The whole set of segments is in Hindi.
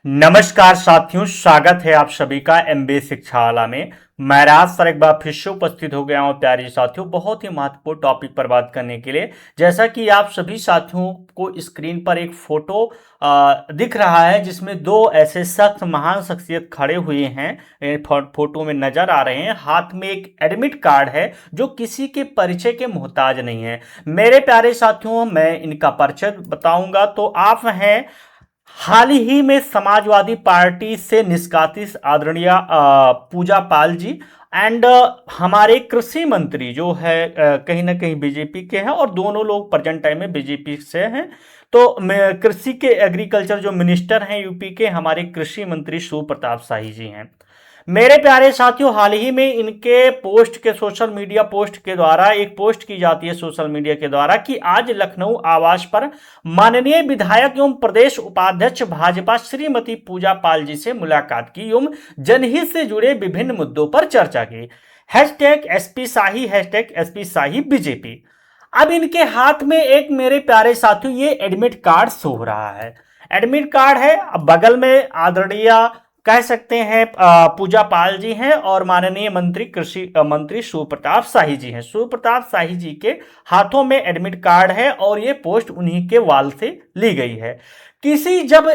नमस्कार साथियों, स्वागत है आप सभी का एमबीए शिक्षावाला में। मैं राज सर एक बार फिर से उपस्थित हो गया हूं प्यारे साथियों, बहुत ही महत्वपूर्ण टॉपिक पर बात करने के लिए। जैसा कि आप सभी साथियों को स्क्रीन पर एक फोटो दिख रहा है जिसमें दो ऐसे शख्स, महान शख्सियत खड़े हुए हैं, फोटो में नजर आ रहे हैं। हाथ में एक एडमिट कार्ड है जो किसी के परिचय के मोहताज नहीं है। मेरे प्यारे साथियों, मैं इनका परिचय बताऊंगा तो आप हैं हाल ही में समाजवादी पार्टी से निष्कासित आदरणीय पूजा पाल जी एंड हमारे कृषि मंत्री जो है कहीं ना कहीं बीजेपी के हैं और दोनों लोग प्रेजेंट टाइम में बीजेपी से हैं। तो कृषि के एग्रीकल्चर जो मिनिस्टर हैं यूपी के, हमारे कृषि मंत्री शिव प्रताप शाही जी हैं। मेरे प्यारे साथियों, हाल ही में इनके पोस्ट के सोशल मीडिया पोस्ट के द्वारा एक पोस्ट की जाती है सोशल मीडिया के द्वारा कि आज लखनऊ आवास पर माननीय विधायक एवं प्रदेश उपाध्यक्ष भाजपा श्रीमती पूजा पाल जी से मुलाकात की एवं जनहित से जुड़े विभिन्न मुद्दों पर चर्चा की। हैशटैग एसपी शाही, हैशटैग एसपी शाही बीजेपी। अब इनके हाथ में एक, मेरे प्यारे साथियों, ये एडमिट कार्ड शो हो रहा है। एडमिट कार्ड है, अब बगल में आदरणीय कह सकते हैं पूजा पाल जी हैं और माननीय मंत्री कृषि मंत्री शिव प्रताप शाही जी हैं। शिव प्रताप शाही जी के हाथों में एडमिट कार्ड है और ये पोस्ट उन्हीं के वाल से ली गई है। किसी जब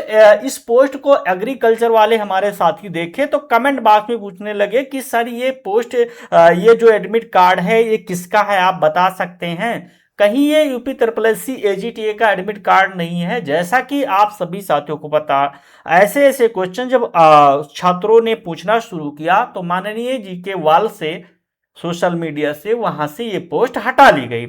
इस पोस्ट को एग्रीकल्चर वाले हमारे साथी देखे तो कमेंट बॉक्स में पूछने लगे कि सर ये पोस्ट, ये जो एडमिट कार्ड है ये किसका है, आप बता सकते हैं? कहीं ये यूपी SSC AGTA का एडमिट कार्ड नहीं है। जैसा कि आप सभी साथियों को पता, ऐसे ऐसे क्वेश्चन जब छात्रों ने पूछना शुरू किया तो माननीय जी के वाल से, सोशल मीडिया से, वहां से ये पोस्ट हटा ली गई।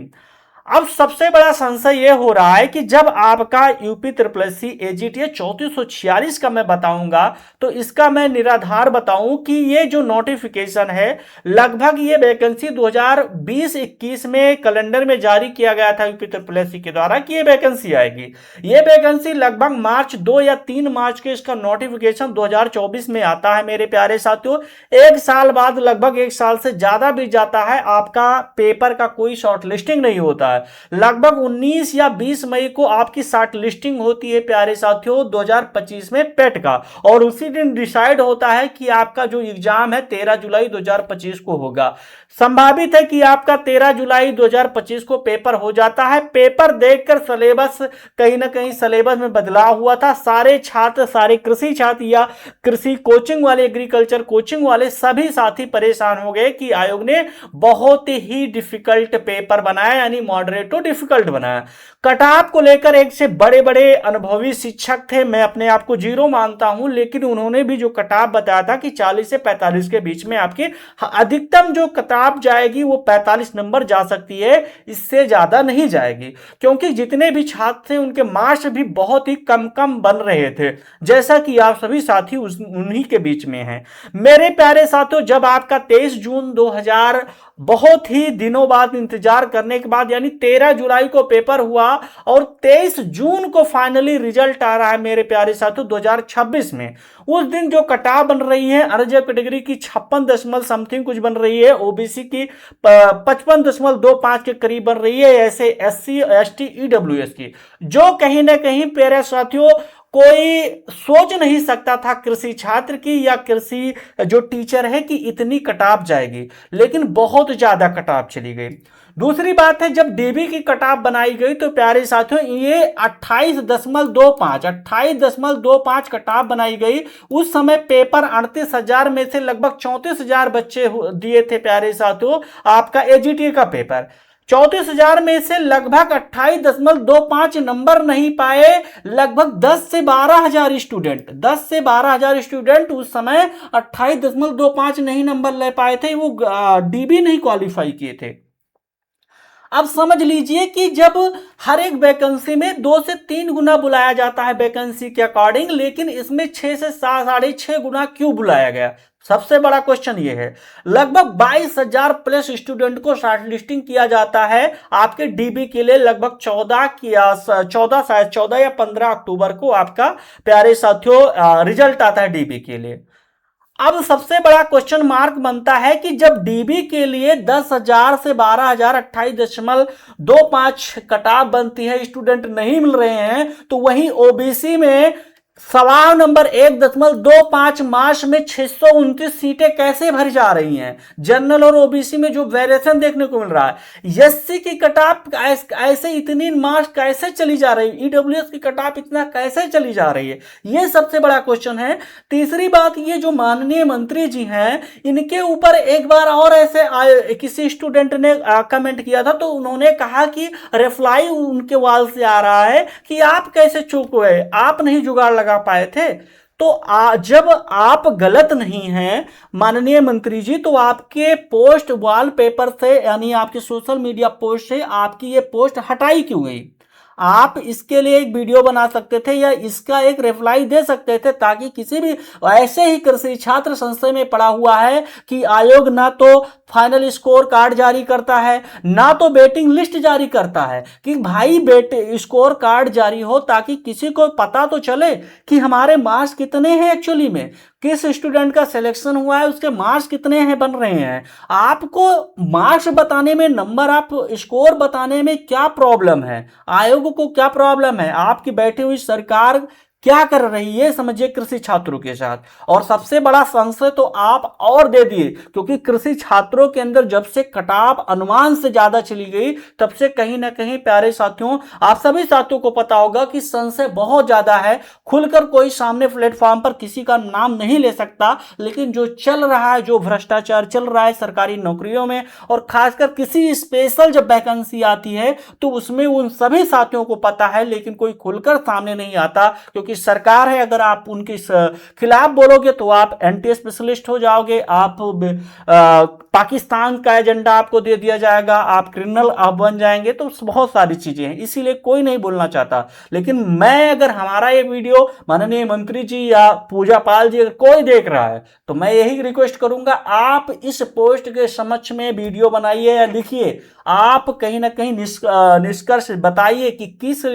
अब सबसे बड़ा संशय यह हो रहा है कि जब आपका यूपी SSC AGTA 3446 का मैं बताऊंगा तो इसका मैं निराधार बताऊं कि ये जो नोटिफिकेशन है, लगभग ये वैकेंसी 2020-21 में कैलेंडर में जारी किया गया था यूपी SSC के द्वारा कि ये वैकेंसी आएगी। ये वैकेंसी लगभग मार्च 2 या 3 मार्च के इसका नोटिफिकेशन 2024 में आता है। मेरे प्यारे साथियों, एक साल बाद, लगभग एक साल से ज्यादा भी जाता है, आपका पेपर का कोई शॉर्ट लिस्टिंग नहीं होता है। लगभग 19 या 20 मई को आपकी शॉर्ट लिस्टिंग होती है प्यारे साथियों 2025 में पेट का, और उसी दिन डिसाइड होता है कि आपका जो एग्जाम है 13 जुलाई 2025 को होगा। संभावित है कि आपका 13 जुलाई 2025 को पेपर हो जाता है। पेपर देखकर सिलेबस, कहीं ना कहीं सिलेबस में बदलाव हुआ था। सारे छात्र, सारे कृषि छात्र या कृषि कोचिंग वाले, एग्रीकल्चर कोचिंग वाले सभी साथी परेशान हो गए कि आयोग ने बहुत ही डिफिकल्ट पेपर बनाया, यानी मॉडरेट और डिफिकल्ट बनाया। कटऑफ को लेकर एक से बड़े बड़े अनुभवी शिक्षक थे, मैं अपने आप को जीरो मानता हूं, लेकिन उन्होंने भी जो कटऑफ बताया था कि 40 से 45 के बीच में आपकी अधिकतम जो कटऑफ जाएगी वो 45 नंबर जा सकती है, इससे ज्यादा नहीं जाएगी। क्योंकि जितने भी छात्र थे उनके मार्क्स भी बहुत ही कम कम बन रहे थे, जैसा कि आप सभी साथी उन्हीं के बीच में हैं। मेरे प्यारे साथियों, जब आपका 23 जून 2000, बहुत ही दिनों बाद इंतजार करने के बाद, यानी 13 जुलाई को पेपर हुआ और 23 जून को फाइनली रिजल्ट आ रहा है मेरे प्यारे साथियों 2026 में। उस दिन जो कटऑफ बन रही है अनरिजर्व कैटेगरी की 56 दशमलव समथिंग कुछ बन रही है, ओबीसी की 55.25 के करीब बन रही है, ऐसे SC ST EWS की, जो कहीं ना कहीं प्यारे साथियों कोई सोच नहीं सकता था कृषि छात्र की या कृषि जो टीचर है कि इतनी कटऑफ जाएगी, लेकिन बहुत ज्यादा कटऑफ चली गई। दूसरी बात है, जब डीबी की कटऑफ बनाई गई तो प्यारे साथियों ये 28.25 कटऑफ बनाई गई। उस समय पेपर 38,000 में से लगभग 34,000 बच्चे दिए थे प्यारे साथियों आपका AGTA का पेपर। 34,000 में से लगभग 28.25 नंबर नहीं पाए लगभग 10 से 12,000 स्टूडेंट। 10 से 12,000 स्टूडेंट उस समय 28.25 नहीं नंबर ले पाए थे, वो डीबी नहीं क्वालिफाई किए थे। अब समझ लीजिए कि जब हर एक वैकेंसी में 2 से 3 गुना बुलाया जाता है वैकेंसी के अकॉर्डिंग, लेकिन इसमें 6 से 6.5 गुना क्यों बुलाया गया? सबसे बड़ा क्वेश्चन ये है। लगभग 22,000 प्लस स्टूडेंट को शॉर्ट लिस्टिंग किया जाता है आपके डीबी के लिए। लगभग 14 या 15 अक्टूबर को आपका प्यारे साथियों रिजल्ट आता है डीबी के लिए। अब सबसे बड़ा क्वेश्चन मार्क बनता है कि जब डीबी के लिए 10,000 से 12,000 28.25 कटऑफ बनती है, स्टूडेंट नहीं मिल रहे हैं, तो वहीं ओबीसी में सवाल नंबर 1.25 मार्च में 629 सीटें कैसे भरी जा रही हैं? जनरल और ओबीसी में जो वेरिएशन देखने को मिल रहा है, एससी की कटाप ऐसे इतनी मार्च कैसे चली जा रही है, ईडब्ल्यूएस की कटाप इतना कैसे चली जा रही है, ये सबसे बड़ा क्वेश्चन है। तीसरी बात, ये जो माननीय मंत्री जी हैं, इनके ऊपर एक बार और ऐसे किसी स्टूडेंट ने कमेंट किया था, तो उन्होंने कहा कि रिप्लाई उनके वाल से आ रहा है कि आप कैसे चूक हुए, आप नहीं जुगाड़ लगा पाए थे। तो जब आप गलत नहीं हैं माननीय मंत्री जी, तो आपके पोस्ट वॉलपेपर से यानी आपके सोशल मीडिया पोस्ट से आपकी ये पोस्ट हटाई क्यों गई? आप इसके लिए एक वीडियो बना सकते थे या इसका एक रिप्लाई दे सकते थे, ताकि किसी भी ऐसे ही कृषि छात्र संशय में पड़ा हुआ है कि आयोग ना तो फाइनल स्कोर कार्ड जारी करता है, ना तो वेटिंग लिस्ट जारी करता है, कि भाई बेटे स्कोर कार्ड जारी हो ताकि किसी को पता तो चले कि हमारे मार्क्स कितने हैं, एक्चुअली में किस स्टूडेंट का सिलेक्शन हुआ है, उसके मार्क्स कितने हैं बन रहे हैं। आपको मार्क्स बताने में, नंबर आप स्कोर बताने में क्या प्रॉब्लम है? आयोग को क्या प्रॉब्लम है? आपकी बैठी हुई सरकार क्या कर रही है, समझिए कृषि छात्रों के साथ। और सबसे बड़ा संशय तो आप और दे दिए, क्योंकि कृषि छात्रों के अंदर जब से कटाव अनुमान से ज्यादा चली गई, तब से कहीं ना कहीं प्यारे साथियों, आप सभी साथियों को पता होगा कि संशय बहुत ज्यादा है। खुलकर कोई सामने प्लेटफॉर्म पर किसी का नाम नहीं ले सकता, लेकिन जो चल रहा है, जो भ्रष्टाचार चल रहा है सरकारी नौकरियों में, और खासकर किसी स्पेशल जब वैकेंसी आती है तो उसमें उन सभी साथियों को पता है, लेकिन कोई खुलकर सामने नहीं आता, क्योंकि सरकार है। अगर आप उनके खिलाफ बोलोगे तो आप एंटी स्पेशलिस्ट हो जाओगे, आप पाकिस्तान का एजेंडा आपको दे दिया जाएगा, आप क्रिमिनल आप बन जाएंगे, तो बहुत सारी चीजें हैं, इसीलिए कोई नहीं बोलना चाहता। लेकिन मैं, अगर हमारा ये वीडियो माननीय मंत्री जी या पूजा पाल जी अगर कोई देख रहा है, तो मैं यही रिक्वेस्ट करूंगा, आप इस पोस्ट के समक्ष में वीडियो बनाइए या लिखिए, आप कहीं ना कहीं निष्कर्ष बताइए कि किस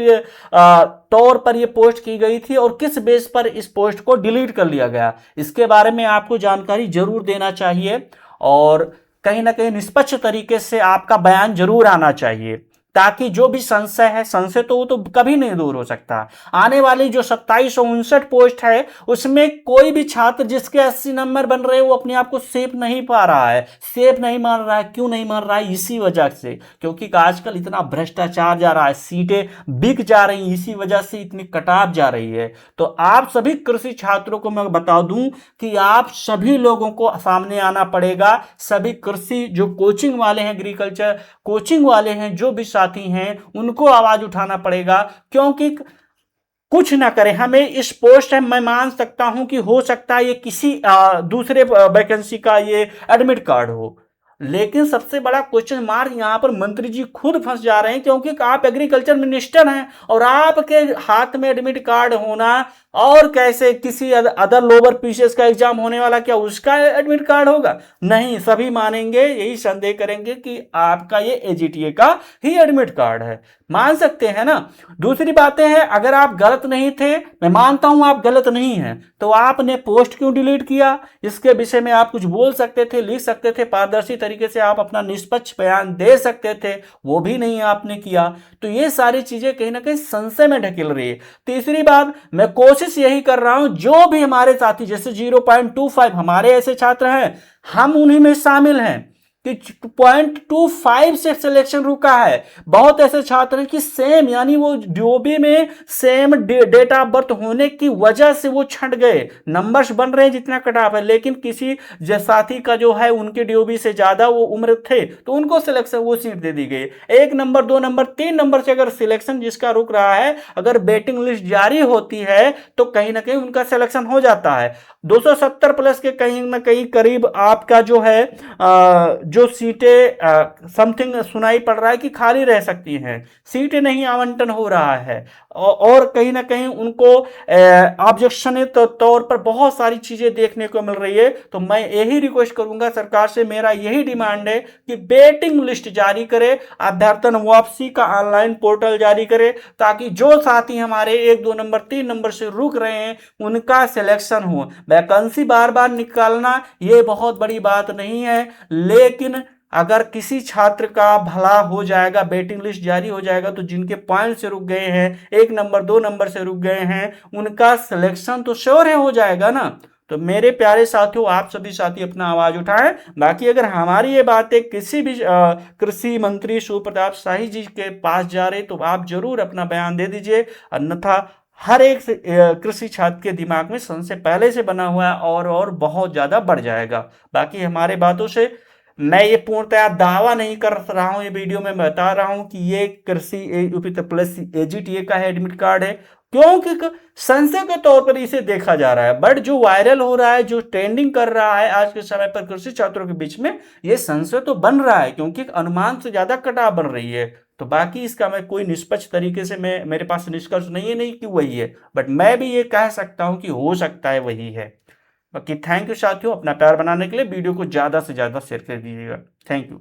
तौर पर यह पोस्ट की गई थी और किस बेस पर इस पोस्ट को डिलीट कर लिया गया। इसके बारे में आपको जानकारी जरूर देना चाहिए, और कहीं ना कहीं निष्पक्ष तरीके से आपका बयान जरूर आना चाहिए, ताकि जो भी संशय है, संशय तो वो तो कभी नहीं दूर हो सकता। आने वाली जो 2759 पोस्ट है, उसमें कोई भी छात्र जिसके 80 नंबर बन रहे हैं, वो अपने आप को सेफ नहीं पा रहा है, सेफ नहीं मान रहा है। क्यों नहीं मान रहा है? इसी वजह से, क्योंकि आजकल इतना भ्रष्टाचार जा रहा है, सीटें बिक जा रही, इसी वजह से इतनी कटाव जा रही है। तो आप सभी कृषि छात्रों को मैं बता दूं कि आप सभी लोगों को सामने आना पड़ेगा, सभी कृषि जो कोचिंग वाले हैं, एग्रीकल्चर कोचिंग वाले हैं, जो भी साथी हैं, उनको आवाज उठाना पड़ेगा। क्योंकि कुछ ना करें, हमें इस पोस्ट है, मैं मान सकता हूं कि हो सकता है ये किसी दूसरे वैकेंसी का ये एडमिट कार्ड हो, लेकिन सबसे बड़ा क्वेश्चन मार्क यहां पर मंत्री जी खुद फंस जा रहे हैं, क्योंकि आप एग्रीकल्चर मिनिस्टर हैं और आपके हाथ में एडमिट कार्ड होना, और कैसे किसी अदर लोअर पीसीएस का एग्जाम होने वाला, क्या उसका एडमिट कार्ड होगा? नहीं, सभी मानेंगे, यही संदेह करेंगे कि आपका ये एजीटीए का ही एडमिट कार्ड है। मान सकते हैं ना। दूसरी बातें हैं, अगर आप गलत नहीं थे, मैं मानता हूं आप गलत नहीं हैं, तो आपने पोस्ट क्यों डिलीट किया? इसके विषय में आप कुछ बोल सकते थे, लिख सकते थे, पारदर्शी तरीके से आप अपना निष्पक्ष बयान दे सकते थे, वो भी नहीं आपने किया। तो ये सारी चीजें कहीं ना कहीं संशय में ढकेल रही है। तीसरी बात, मैं कोशिश यही कर रहा हूं, जो भी हमारे साथी जैसे 0.25 हमारे ऐसे छात्र हैं, हम उन्हीं में शामिल हैं कि 0.25 से सिलेक्शन रुका है। बहुत ऐसे छात्र हैं कि सेम, यानी वो डीओबी में सेम डेट ऑफ बर्थ होने की वजह से वो छंट गए, नंबर्स बन रहे हैं जितना कट ऑफ है, लेकिन किसी साथी का जो है उनके डीओबी से ज्यादा वो उम्र थे, तो उनको सिलेक्शन वो सीट दे दी गई। 1 नंबर 2 नंबर 3 नंबर से अगर सिलेक्शन जिसका रुक रहा है, अगर वेटिंग लिस्ट जारी होती है तो कहीं ना कहीं उनका सिलेक्शन हो जाता है। 270 प्लस के कहीं ना कहीं करीब आपका जो है जो सीटें समथिंग सुनाई पड़ रहा है कि खाली रह सकती हैं, सीटें नहीं आवंटन हो रहा है, और कहीं ना कहीं उनको ऑब्जेक्शन तौर पर बहुत सारी चीजें देखने को मिल रही है। तो मैं यही रिक्वेस्ट करूंगा सरकार से, मेरा यही डिमांड है कि वेटिंग लिस्ट जारी करे, अभ्यर्थन वापसी का ऑनलाइन पोर्टल जारी करे, ताकि जो साथी हमारे 1 2 नंबर 3 नंबर से रुक रहे हैं उनका सिलेक्शन हो। वैकेंसी बार बार निकालना ये बहुत बड़ी बात नहीं है, लेकिन अगर किसी छात्र का भला हो जाएगा, वेटिंग लिस्ट जारी हो जाएगा, तो जिनके पॉइंट से रुक गए हैं, 1 नंबर 2 नंबर से रुक गए हैं, उनका सिलेक्शन तो श्योर है हो जाएगा ना। तो मेरे प्यारे साथियों, आप सभी साथी अपना आवाज उठाएं। बाकी अगर हमारी ये बातें किसी भी कृषि मंत्री शिव प्रताप शाही जी के पास जा रहे, तो आप जरूर अपना बयान दे दीजिए, अन्यथा हर एक कृषि छात्र के दिमाग में संशय पहले से बना हुआ है और बहुत ज्यादा बढ़ जाएगा। बाकी हमारे बातों से मैं ये पूर्णतया दावा नहीं कर रहा हूं, ये वीडियो में बता रहा हूं कि ये कृषि यूपी प्लस एजीटीए का है एडमिट कार्ड है, क्योंकि संशय के तौर पर इसे देखा जा रहा है। बट जो वायरल हो रहा है, जो ट्रेंडिंग कर रहा है आज के समय पर कृषि छात्रों के बीच में, ये संशय तो बन रहा है, क्योंकि अनुमान से ज्यादा कटाव बन रही है। तो बाकी इसका मैं कोई निष्पक्ष तरीके से मेरे पास निष्कर्ष नहीं है, नहीं कि वही है, बट मैं भी ये कह सकता हूं कि हो सकता है वही है। बाकी थैंक यू साथियों, अपना प्यार बनाने के लिए वीडियो को ज्यादा से ज्यादा शेयर कर दीजिएगा। Thank you.